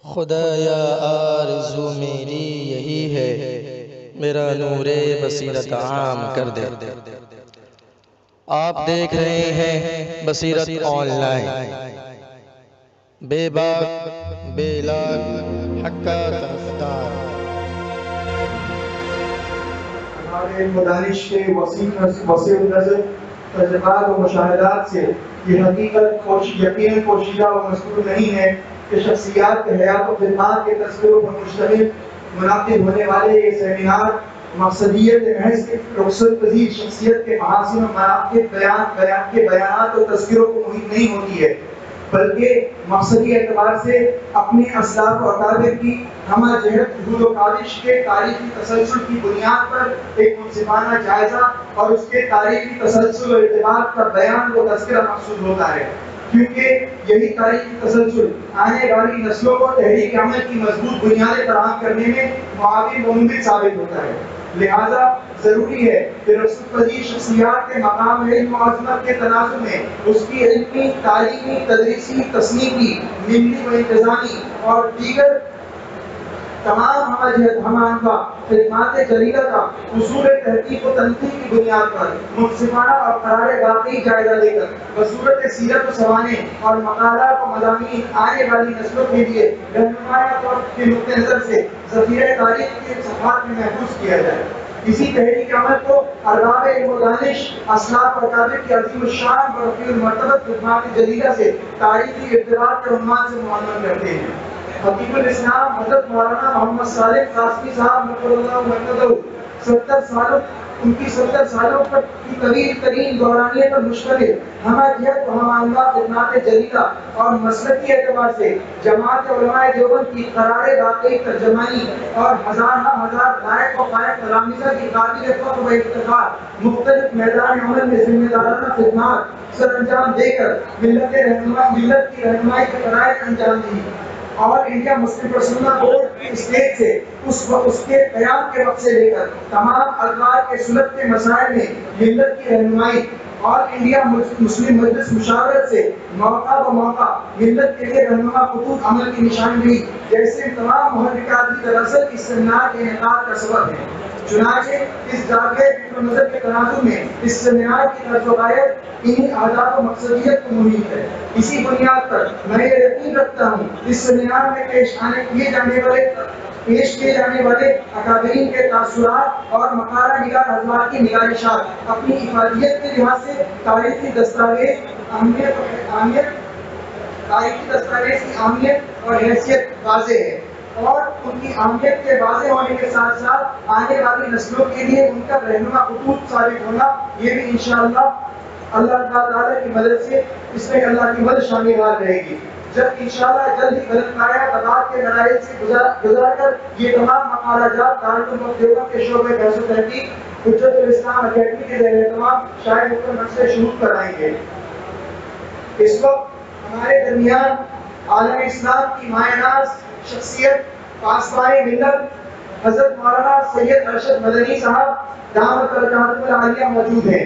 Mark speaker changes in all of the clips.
Speaker 1: خدایا آرزو میری یہی ہے، میرا نور بصیرت عام کر دے۔ آپ دیکھ رہے ہیں بصیرت آن لائن، بے باک بے لاگ حق کا طرفدار۔
Speaker 2: ہمارے مدانش کے وسیع نظر تجربات و مشاہدات سے یہ حقیقت یقیناً پوشیدہ و مذکور نہیں ہے کہ شخصیات کے حیات و خدمات کے تذکروں پر مشتمل منعقد ہونے والے یہ سیمینار مقصدیت محض رخصت پذیر شخصیت کے محاسن و منعقد بیانات و تذکروں کو محیط نہیں ہوتی ہے، بلکہ مقصدی اعتبار سے اپنے اسلاف و اکابر کی ہمہ جہت جہود و کاوش کے تاریخی تسلسل کی بنیاد پر ایک منصفانہ جائزہ اور اس کے تاریخی تسلسل و ارتباط کا بیان و تذکرہ مقصود ہوتا ہے، کیونکہ یہی تاریخی تسلسل آنے والی نسلوں کو تحریک عمل کی مضبوط بنیادیں فراہم کرنے میں معاون و مفید ثابت ہوتا ہے۔ لہذا ضروری ہے کہ رخصت پذیر شخصیات کے مقام علم و عظمت کے تناظر میں اس کی علمی، تعلیمی، تدریسی، تصنیفی، ملی و انتظامی اور دیگر تمام ہمہ انواع خدمات جلیلہ کا اصول تحقیق و تنقیح کی بنیاد پر منصفانہ اور قرار واقعی جائزہ لے کر بصورت سیرت و سوانح اور مقالات و مضامین آنے والی نسلوں کے لیے رہنمایہ طور کے نقطہ نظر سے ذخیرہ تاریخ کے صفحات میں محفوظ کیا جائے۔ اسی تحریک عمل کو ارباب علم و دانش، اسلاف و اکابر کی عظیم الشان و رفیع المرتبت خدمات جلیلہ سے تاریخی ارتباط کے عنوان سے معاملہ کرتے ہیں۔ خطیب الاسلام حضرت مولانا محمد صالح قاسمی صاحب نقل اللہ مرتضی 70 سالوں پر کی طویل ترین دورانیے پر مشتمل ہمہ جہت و ہمہ انواع خدمات جلیلہ اور مسلکی اعتبار سے جماعت علماء دیوبند کی قرار واقعی ترجمانی اور ہزار لائق و فائق تلامذہ کی قابل فخر و افتخار مختلف میدان عمل میں ذمہ دارانہ خدمات سر انجام دے کر ملت کی رہنمائی کے فرائض انجام دی، اور انڈیا مسلم پرسنل بورڈ کی اسٹیج سے اس کے قیام کے وقت سے لے کر تمام ادوار کے سلط کے مسائل میں ملت کی رہنمائی اور انڈیا مسلم مجلس مشاورت سے موقع بموقع ملت کے لیے رہنما خطوط عمل کی نشاندہی جیسے تمام محرکات کی دراصل اس سیمینار کے انعقاد کا سبب ہے۔ چنانچہ اس جاگے نظر کے تناظر میں اس سیمینار کی طرز و غایت انہی اہداف و مقصدیت کو محیط ہے۔ اسی بنیاد پر میں یہ یقین رکھتا ہوں اس سیمینار میں پیش کیے جانے والے اکابرین کے تاثرات اور مقالہ نگار حضرات کی نگارشات اپنی افادیت کے لحاظ سے تاریخی دستاویز کی اہمیت اور حیثیت واضح ہے، اور ان کی اہمیت کے واضح ہونے کے ساتھ ساتھ آنے والی نسلوں کے لیے ان کا رہنما خطوط ثابت ہونا یہ بھی انشاءاللہ اللہ تعالیٰ کی مدد سے اس میں اللہ کی مدد شامل رہے گی۔ جب انشاءاللہ جلد ہی غلط پایا تباد کے مراحل سے گزار کر یہ تمام مقالہ جات دارالعلوم دیوبند کے شعبۂ بحث و تحقیق حجت الاسلام اکیڈمی کے زیر اہتمام شاید مکمل سے شروع کرائیں گے۔ اس وقت ہمارے درمیان عالم اسلام کی مایہ ناز شخصیت پاسبان ملت حضرت مولانا سید ارشد مدنی صاحب دامت برکاتہ العالیہ موجود ہیں۔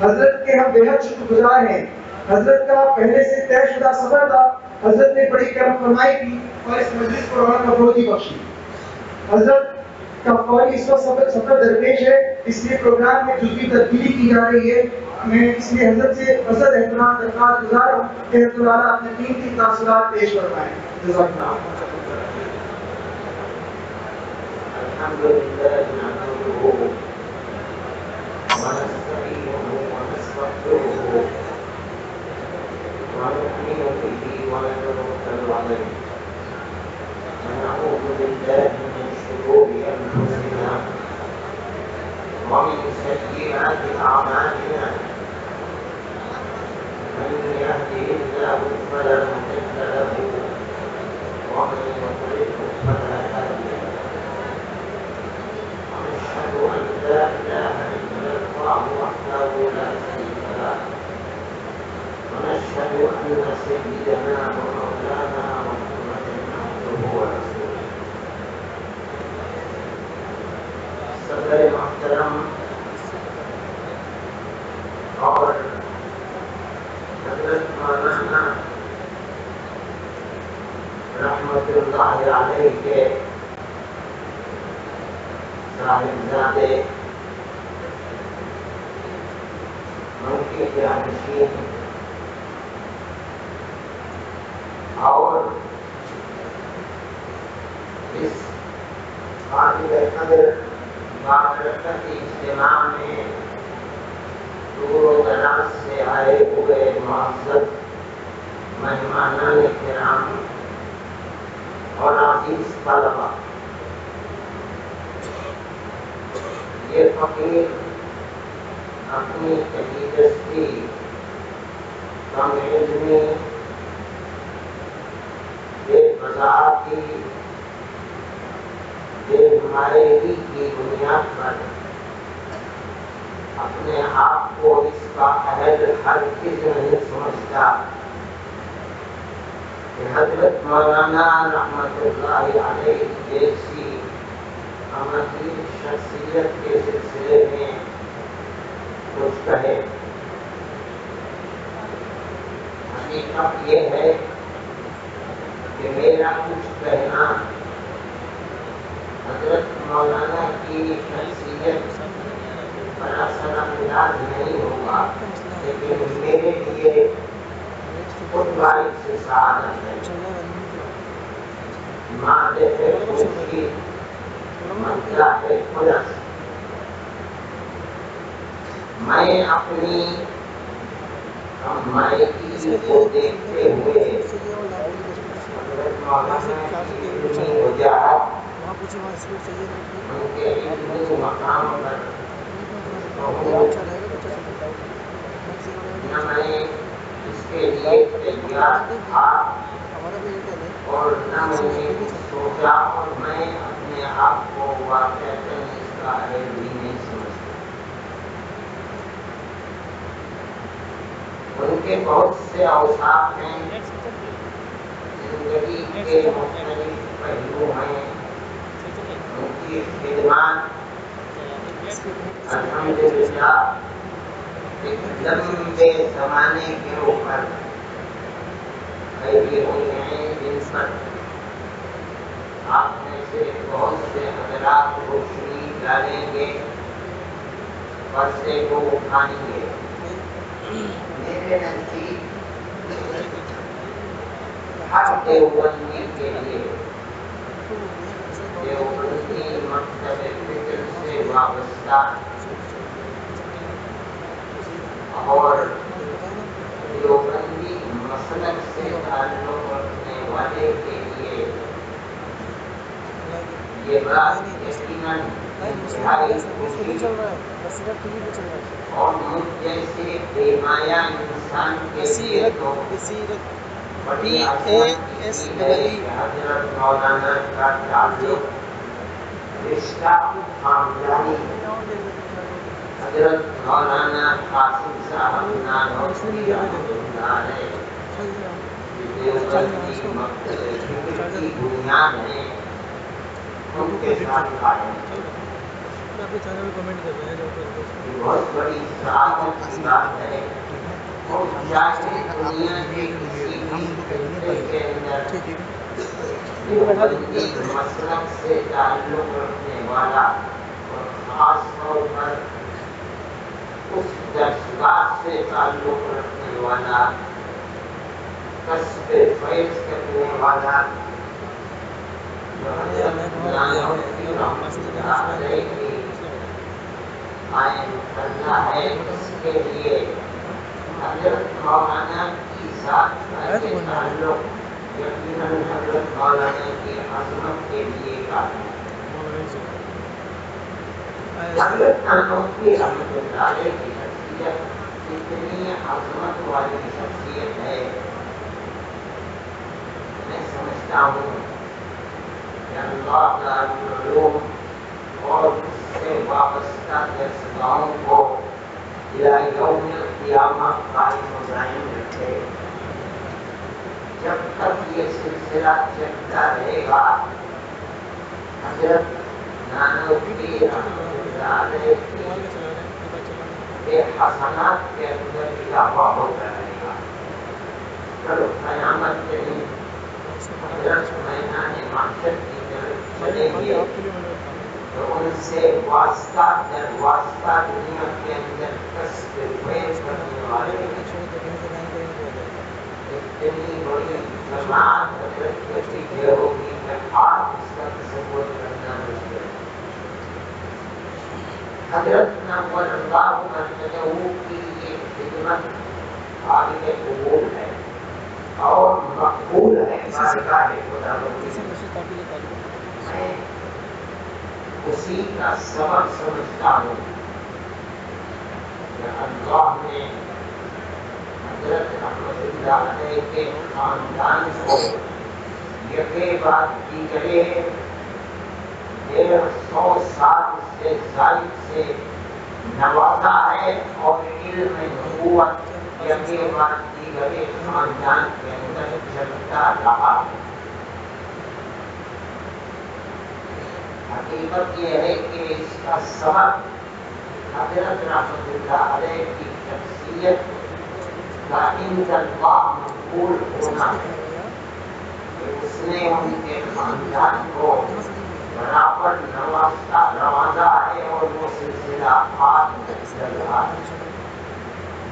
Speaker 2: حضرت کے ہم بےحد شکر گزار ہیں۔ حضرت کا پہلے سے طے شدہ سفر تھا، حضرت نے بڑی کرم فرمائی کی اور اس مجلس کو رونق افروزی بخشی۔ حضرت کا فوری اس وقت سفر درپیش ہے، اس لیے پروگرام میں جزوی تبدیلی کی جا رہی ہے۔ میں اس لیے حضرت سے فضل احترام درخواست گزار ہوں کہ حضرت والا اپنے قیمتی تاثرات پیش فرمائیں۔ جزاک اللہ۔
Speaker 3: الحمدللہ نحمدہ ونستعینہ ونستغفرہ ونؤمن به ونتوکل علیہ ونعوذ باللہ من شرور انفسنا ومن سیئات اعمالنا من یهده اللہ فلا مضل له ومن یضلل فلا هادی له ونشهد ان لا اله الا اللہ وحده لا شریک له ونشهد أن سيدنا ومولانا محمدا عبده ورسوله رحمت اللہ علیہ کے صاحبزادے ان کے جانشین اور اس قابل قدر بابرکت اجتماع میں دور و دراز سے آئے ہوئے معزز مہمانان کرام اور عزیز طلبہ، یہ فقیر اپنی تجدیدستی کم علمی بے وضاحتی بے نمائندگی کی بنیاد پر اپنے آپ کو اس کا اہل ہرگز نہیں سمجھتا کہ حضرت مولانا رحمت اللہ علیہ جیسی عظیم شخصیت کے سلسلے میں کچھ کہے۔ حقیقت یہ ہے کہ میرا کچھ کہنا حضرت مولانا کی شخصیت پر اثر انداز نہیں ہوگا، لیکن میرے لیے خود باعث سے سعادت ہے۔ مادے ہے خوشی منزلہ ہے خلص۔ میں اپنی مائکی کو دیکھتے ہوئے حضرت مولانا کی علمی وجاہت، ان کے علمی مقام پر نہ میں اس کے لیے تیار تھا اور نہ میں نے سوچا، اور میں اپنے آپ کو واقعتاً اس کا اہل بھی نہیں سمجھتا۔ ان کے بہت سے اوصاف ہیں، زندگی کے مختلف پہلو ہیں، ان کی خدمات الحمدللہ ایک لمبے زمانے کے اوپر پھیلی ہوئی ہیں، جن پر آپ میں سے بہت سے حضرات روشنی ڈالیں گے، پردے کو اٹھائیں گے۔ میرے نزدیک ہر دیوبندی کے لیے دیوبندی مکتب فکر سے وابستہ اور دیوبندی مسلک سے تعلق رکھنے والے کے لیے یہ بات یقیناً انتہائی خوشی اور مجھ جیسے بیمایا انسان کے لیے تو بڑی عظمت ہے کہ حضرت مولانا کا تعلق رشتہ خاندانی حضرت مولانا قاسم صاحب نانوتوی رحمۃ اللہ علیہ دیوبندی مکتب فکر کی بنیاد ہے، ان کے ساتھ قائم ہے۔ یہ بہت بڑی سعادت کی بات ہے، اور چاہے دنیا کے کسی بھی خطے کے اندر دیوبندی مسلک سے تعلق رکھنے والا اور خاص طور پر اس درسگاہ سے تعلق رکھنے والا، کسب فیض کرنے والا جو حضرت نانوتوی رحمۃ اللہ علیہ کی قائم کرنا ہے، اس کے لیے حضرت مولانا کی ذات کا یہ تعلق یقیناً حضرت مولانا کی عظمت کے لیے کافی ہے۔ حضرت نانوتوی رحمۃ اللہ علیہ کی شخصیت اتنی عظمت والی شخصیت ہے، میں سمجھتا ہوں کہ اللہ دارالعلوم اور اس سے وابستہ درسگاہوں کو الی یوم القیامہ قائم و دائم رکھے۔ جب تک یہ سلسلہ چلتا رہے گا، حضرت نانوتوی رحمۃ اللہ علیہ کے حسنات کے اندر اضافہ ہوتا رہے گا۔ چلو قیامت کے دن حضرت میدان محشر کی طرف چلیں گے تو ان سے واسطہ در واسطہ دنیا کے اندر کسب فیض کرنے والے اتنی بڑی جماعت حضرت کے پیچھے ہوگی کہ آپ اس کا تصور کرنا مشکل ہے۔ حضرت نور اللہ مرتضی کی یہ خدمت قابل قبول ہے اور مقبول ہے بارگاہ خداوندی۔ میں اسی کا سبب سمجھتا ہوں کہ اللہ نے حضرت رحمت اللہ علیہ کے خاندان کو یکے بعد دیگرے 150 سال سے زائد سے نوازا ہے اور علم نبوت یکے بعد دیگرے خاندان کے اندر چلتا رہا ہے۔ حقیقت یہ ہے کہ اس کا سبب حضرت رحمت اللہ علیہ کی شخصیت کا عند اللہ مقبول ہونا ہے کہ اس نے ان کے خاندان کو برابر نوازا ہے اور وہ سلسلہ آج تک چل رہا ہے۔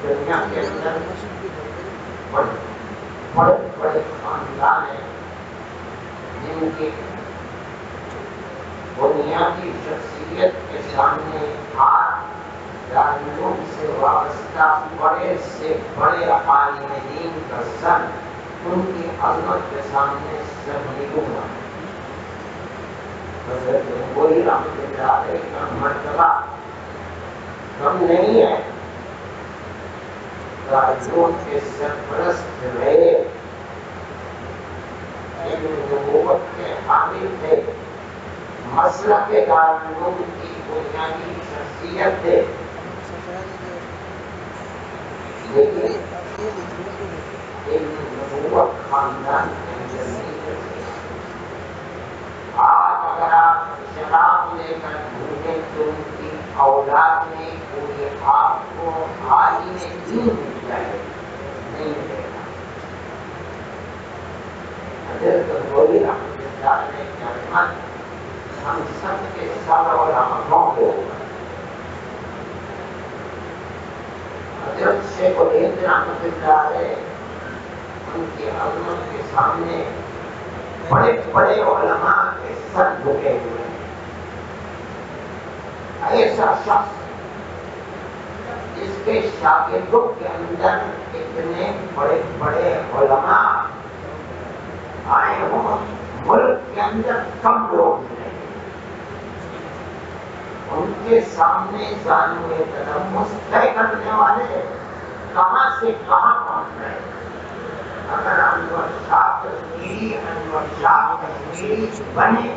Speaker 3: دنیا کے اندر بڑے بڑے خاندان ہیں جن کی بنیادی شخصیت کے سامنے آج دارالعلوم سے وابستہ بڑے سے بڑے عالم دین کا سر ان کی عظمت کے سامنے سر نگوں ہے۔ حضرت وہی رحمت اللہ علیہ کا مرتبہ کم نہیں ہے۔ دارالعلوم کے سرپرست رہے، علم نبوت کے حامل تھے، مسلک دارالعلوم کی بنیادی شخصیت تھے، لیکن علم نبوت خاندان کے اندر نہیں رہتے۔ آج اگر آپ شراب لے کر ڈھونڈیں تو ان کی اولاد میں کوئی آپ کو عالم دین مل جائے، نہیں ملے گا۔ حضرت غوث رحمۃ اللہ علیہ کی عظمت ہم سب کے سر اور آنکھوں کو حضرت شیخ الہند رحمۃ اللہ علیہ ان کی عظمت کے سامنے بڑے بڑے علماء کے سر جھکے ہوئے ہیں۔ ایسا شخص جس کے شاگردوں کے اندر اتنے بڑے بڑے علماء آئے ہوں، ملک کے اندر کم لوگ ہیں، ان کے سامنے زانوئے تلمس طے کرنے والے کہاں سے کہاں پہنچ رہے ہیں۔ اگر انور شاہ کشمیری بنے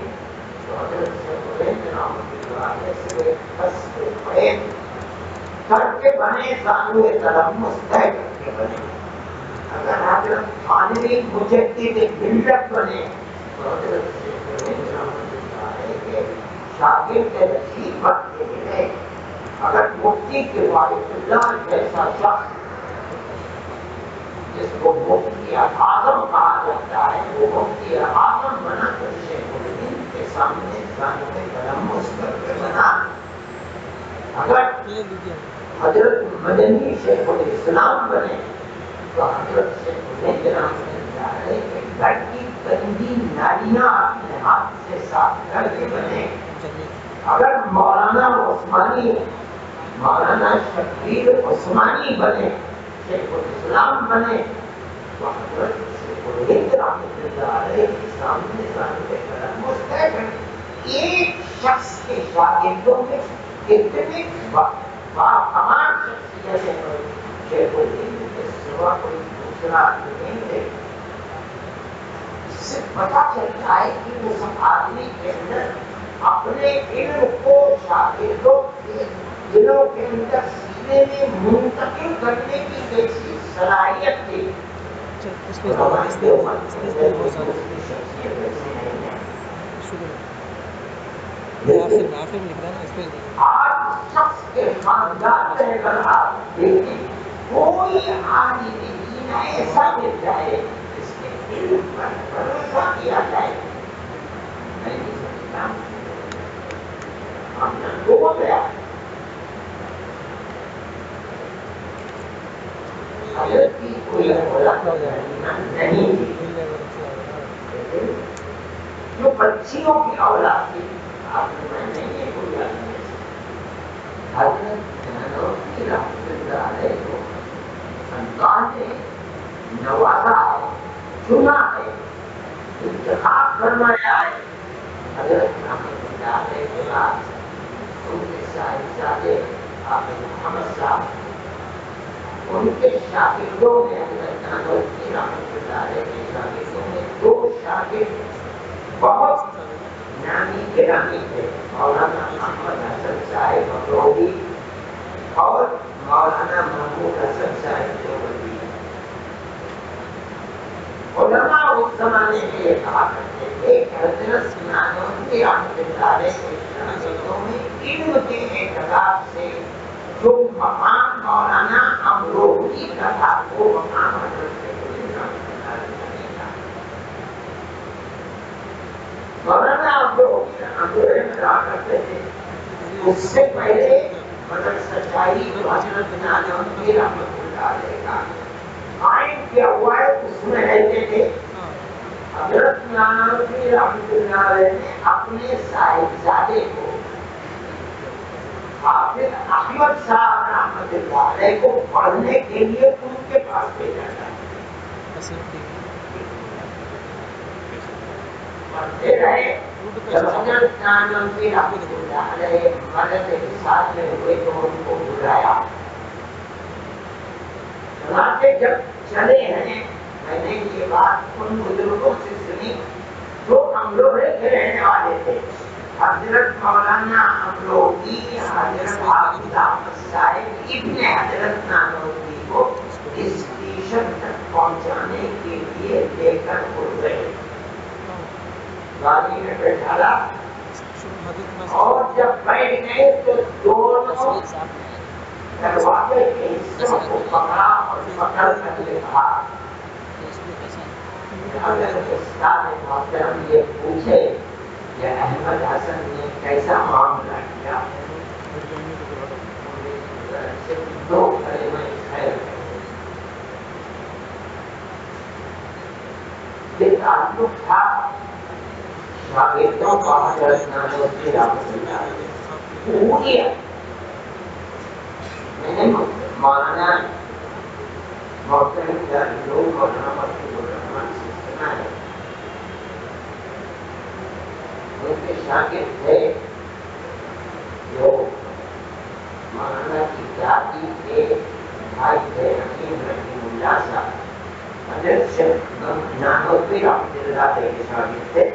Speaker 3: تو حضرت شیخ الہند رحمۃ اللہ علیہ سے قصد فیض کر کے بنے، زانوئے تلمس طے کر کے بنے۔ اگر حضرت تھانوی مجدد ملت بنے تو حضرت شیخ الہند رحمۃ اللہ علیہ کے شاگرد رشید بن کے ملے۔ اگر مفتی کفایت اللہ جیسا شخص جس کو مفتی اعظم کہا جاتا ہے، وہ مفتی اعظم بنا کر شیخ الہند کے سامنے زانوئے تلمس کر کے بنا۔ اگر حضرت مدنی شیخ الاسلام بنے تو حضرت شیخ الہند رحمۃ اللہ علیہ کے گھر کی گندی نالیاں اپنے ہاتھ سے صاف کر کے بنے۔ اگر مولانا عثمانی، مولانا شبیر عثمانی بنے، شیخ الاسلام بنے تو حضرت شیخ الہند رحمۃ اللہ علیہ کے سامنے زانوئے تلمس طے کریں۔ ایک شخص کے شاگردوں میں اتنے باکمال شخصیتیں ہیں، شیخ الہند کے سوا کوئی دوسرا نہیں ہے۔ اس سے پتہ چلتا ہے کہ اس آدمی کے اندر اپنے علم کو شاگردوں کے دلوں کے اندر سینے میں منتقل کرنے کی کیسی صلاحیت تھی۔ آج شخص کے خاندان رہ کر آپ دیکھیں، کوئی عالم دین ایسا مل جائے جس کے علم پر بھروسہ کیا جائے میں نہیں سمجھتا ہم نے ہو گیا حضرت کی کوئی اولاد نہیں تھی جو بچیوں کی اولاد تھی آپ میں نہیں بولا حضرت نانوتوی رحمۃ اللہ علیہ کو اللہ نے نوازا ہے چنا ہے انتخاب فرمایا ہے حضرت رحمۃ اللہ علیہ کے بعد ان کے صاحبزادے حافظ محمد صاحب ان کے شاگردوں میں حضرت نانوتوی رحمۃ اللہ علیہ کے شاگردوں میں دو شاگرد بہت نامی گرامی تھے مولانا محمد حسن صاحب مغروبی اور مولانا محمود حسن صاحب دیوبندی علماء اس زمانے میں یہ کہا کرتے تھے کہ حضرت نانوتوی رحمۃ اللہ علیہ کے شاگردوں میں علم کے اعتبار سے جو مقام مولانا امروہی کا تھا وہ مقام حضرت مولانا امروہی کہا کرتے تھے اس سے پہلے مدر سچائی جو حضرت نانوتوی رحمۃ اللہ علیہ کا قائم کیا ہوا ہے اس میں رہتے تھے حضرت نانوتوی رحمۃ اللہ علیہ نے اپنے صاحبزادے کو حافظ احمد صاحب رحمۃ اللہ علیہ کو پڑھنے کے لیے ان کے پاس بھیجا تھا پڑھتے رہے جب حضرت نانوتوی رحمۃ اللہ علیہ مدد کے ساتھ میں ہوئے تو ان کو بلایا جب چلے ہیں میں نے یہ بات ان بزرگوں سے سنی جو امروہے کے رہنے والے تھے حضرت مولانا امروہی حضرت حافظ احمد صاحب ابن حضرت نانوتوی کو اسٹیشن تک پہنچانے کے لیے لے کر اڑ گئے گاڑی میں بیٹھالا اور جب بیٹھ گئے تو دونوں دروازے کے حصوں کو پکڑا اور پکڑ کر کے کہا اگر استاد محترم یہ پوچھے کہ احمد حسن نے کیسا معاملہ کیا دو کلمہ خیر یہ تعلق تھا شاگردوں کا حضرت نانوتوی رحمۃ اللہ علیہ پوری میں نے مولانا محترم لوگ مولانا مفتی الرحمان سے سنا ہے ان کے شاگرد تھے جو مولانا کی دادی کے بھائی تھے حکیم رحیم اللہ صاحب حضرت شیخ نانوتوی رحمۃ اللہ علیہ کے شاگرد تھے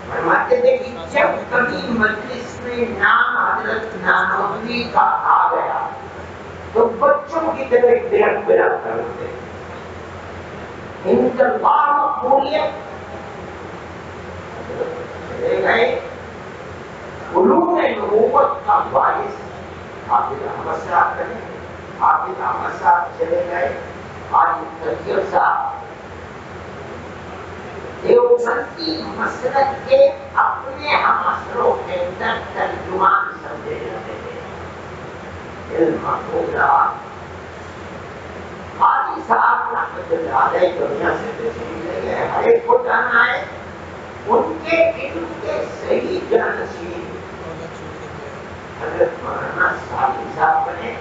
Speaker 3: فرماتے تھے کہ جب کبھی مجلس میں نام حضرت نانوتوی کا آ گیا تو بچوں کی طرح بیٹھ کرتے ان کا مقبولیت چلے گئے علوم نبوت کا وارث حافظ احمد صاحب بنے حافظ احمد صاحب چلے گئے آج تقیر صاحب دیوبندی مسلک کے اپنے ہم اثروں کے اندر ترجمان سمجھے جاتے تھے علم محفوظ رہا حاجی صاحب رحمۃ اللہ علیہ دنیا سے تشریف لے گئے ہر ایک کو جانا ہے ان کے علم کے صحیح جانشین حضرت مولانا سالم صاحب بنے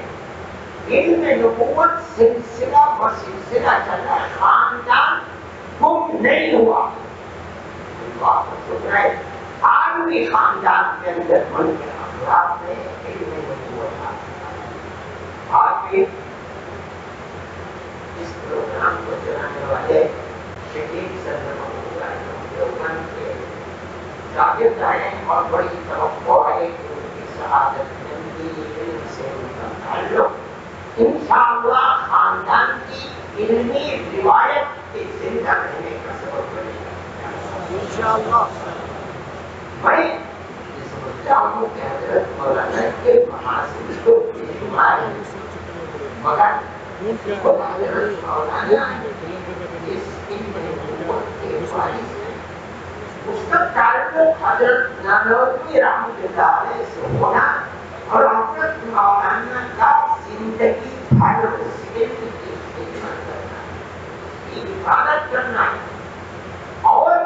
Speaker 3: علم نبوت سلسلہ و سلسلہ چل رہا ہے خاندان گم نہیں ہوا اللہ کا شکر ہے عالمی خاندان کے اندر من کے افراد میں علم نبوت آج بھی اس پروگرام کو چلانے والے شہید صدر محمود دیوبند کے شاگرد ہیں اور بڑی توقع ہے کہ ان کی شہادت نبی علم سے ان کا تعلق انشاءاللہ خاندان کی علمی روایت کے زندہ رہنے کا سبب بنے گا انشاءاللہ میں یہ سمجھتا ہوں کہ حضرت مولانا کے محاسن کو بے شمار ہیں مگر حضرت مولانا اس علم 144 میں اس کا تعلق حضرت نانوتوی رحمۃ اللہ علیہ سے ہونا اور حضرت مولانا کا زندگی بھر اس علم کی خدمت کرنا، اس کی حفاظت کرنا اور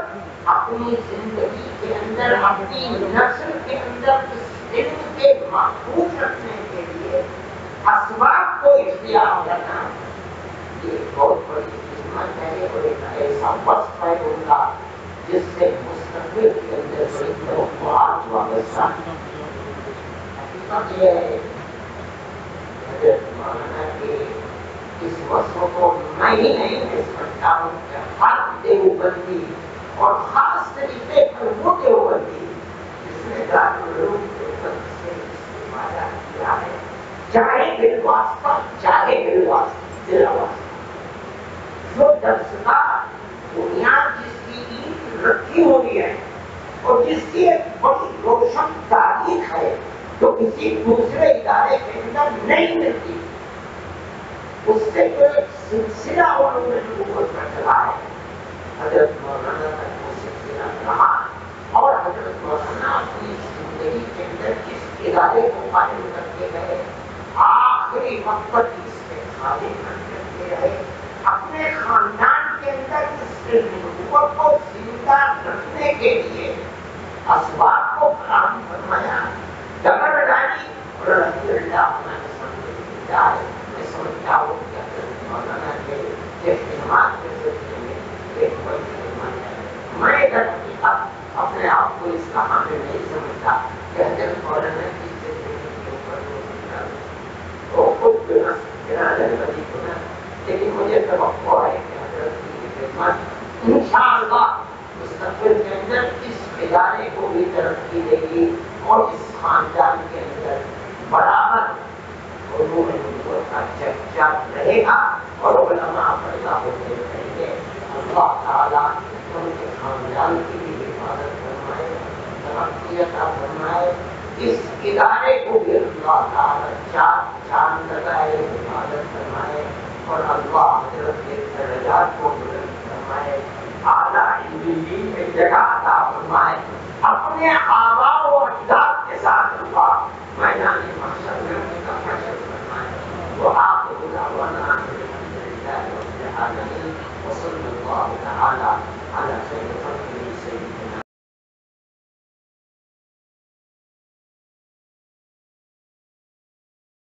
Speaker 3: اپنی زندگی کے اندر اپنی نسل کے اندر اس علم کے محفوظ رکھنے کے لیے اسباب کو اختیار کرنا، یہ بہت بڑی خدمت ہے اور ایک ایسا وصف ہے ان کا جس سے مستقبل کے اندر بڑی توقعات وابستہ ہیں۔ حقیقت یہ ہے حضرت مولانا کے اس وصف کو میں ہی نہیں سمجھتا ہوں کہ ہر دیوبندی اور خاص طریقے پر وہ دیوبندی جس نے دارالعلوم دیوبند سے استفادہ کیا ہے، چاہے بالواسطہ چاہے بلا واسطہ، جو درس کا بنیاد جس کی اینٹ رکھی ہوئی ہے اور جس کی ایک بڑی روشن تاریخ ہے جو کسی دوسرے ادارے کے اندر نہیں ملتی، اس سے جو ایک سلسلہ انہوں نے نبوت پر چلا ہے، حضرت مولانا تک وہ سلسلہ رہا اور حضرت مولانا اپنی زندگی کے اندر جس ادارے کو قائم کرتے گئے آخری وقت تک اس کے خادم کرتے رہے، اپنے خاندان کے اندر اس نبوت کو زندہ رکھنے کے لیے اسباب کو فراہم فرمایا، ڈگر ڈالی اور رضی اللہ عنہ میں سمجھتا ہوں کہ حضرت مولانا کے اہتمام کے سلسلے میں ایک بڑی خدمت ہے۔ میں در حقیقت اپنے آپ کو اس کہاں میں نہیں سمجھتا کہ حضرت مولانا کی زندگی کے اوپر وہ خود بنا بنا، لیکن مجھے توقع ہے کہ حضرت کی خدمت انشاءاللہ مستقبل کے اندر اس ادارے کو بھی ترقی دے گی اور اس خاندان کے اندر برابر علوم نبوت کا چرچا رہے گا اور علماء پیدا ہوتے رہیں گے۔ اللہ تعالیٰ ان کے خاندان کی بھی حفاظت فرمائے، ترقی عطا فرمائے، اس ادارے کو بھی اللہ تعالیٰ چاند لگائے، حفاظت فرمائے اور اللہ حضرت کے درجات کو بلند فرمائے، اعلیٰ علمی میں جگہ عطا فرمائے۔